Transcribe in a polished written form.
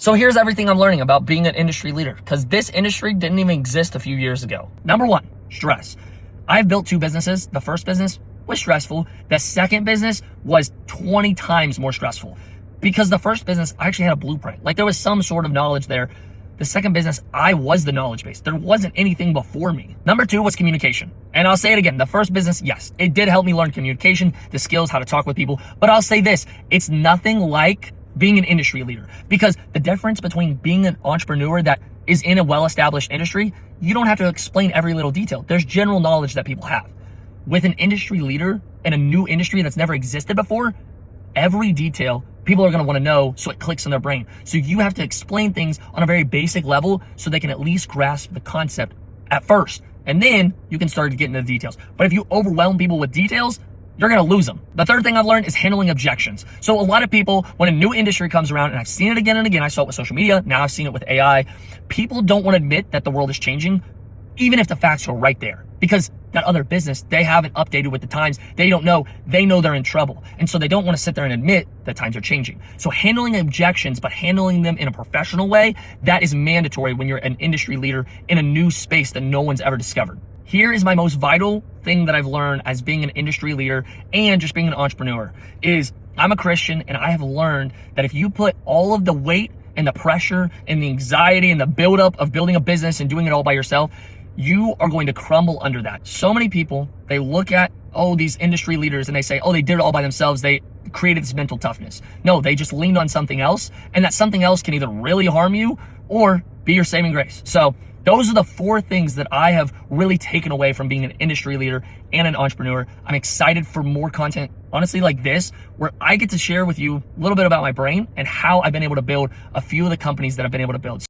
So here's everything I'm learning about being an industry leader, because this industry didn't even exist a few years ago. Number one, stress. I've built two businesses. The first business was stressful. The second business was 20 times more stressful, because the first business, I actually had a blueprint. Like, there was some sort of knowledge there. The second business, I was the knowledge base. There wasn't anything before me. Number two was communication. And I'll say it again, the first business, yes, it did help me learn communication, the skills, how to talk with people. But I'll say this, it's nothing like being an industry leader, because the difference between being an entrepreneur that is in a well-established industry, you don't have to explain every little detail. There's general knowledge that people have. With an industry leader in a new industry that's never existed before, every detail people are going to want to know, so it clicks in their brain. So you have to explain things on a very basic level so they can at least grasp the concept at first, and then you can start to get into the details. But if you overwhelm people with details, you're going to lose them. The third thing I've learned is handling objections. So a lot of people, when a new industry comes around, and I've seen it again and again, I saw it with social media, now I've seen it with AI, people don't want to admit that the world is changing, even if the facts are right there. Because that other business, they haven't updated with the times. They don't know. They know they're in trouble. And so they don't want to sit there and admit that times are changing. So handling objections, but handling them in a professional way, that is mandatory when you're an industry leader in a new space that no one's ever discovered. Here is my most vital thing that I've learned as being an industry leader and just being an entrepreneur is I'm a Christian, and I have learned that if you put all of the weight and the pressure and the anxiety and the buildup of building a business and doing it all by yourself, you are going to crumble under that. So many people, they look at, these industry leaders, and they say, they did it all by themselves. They created this mental toughness. No, they just leaned on something else, and that something else can either really harm you or be your saving grace. So those are the four things that I have really taken away from being an industry leader and an entrepreneur. I'm excited for more content, honestly, like this, where I get to share with you a little bit about my brain and how I've been able to build a few of the companies that I've been able to build.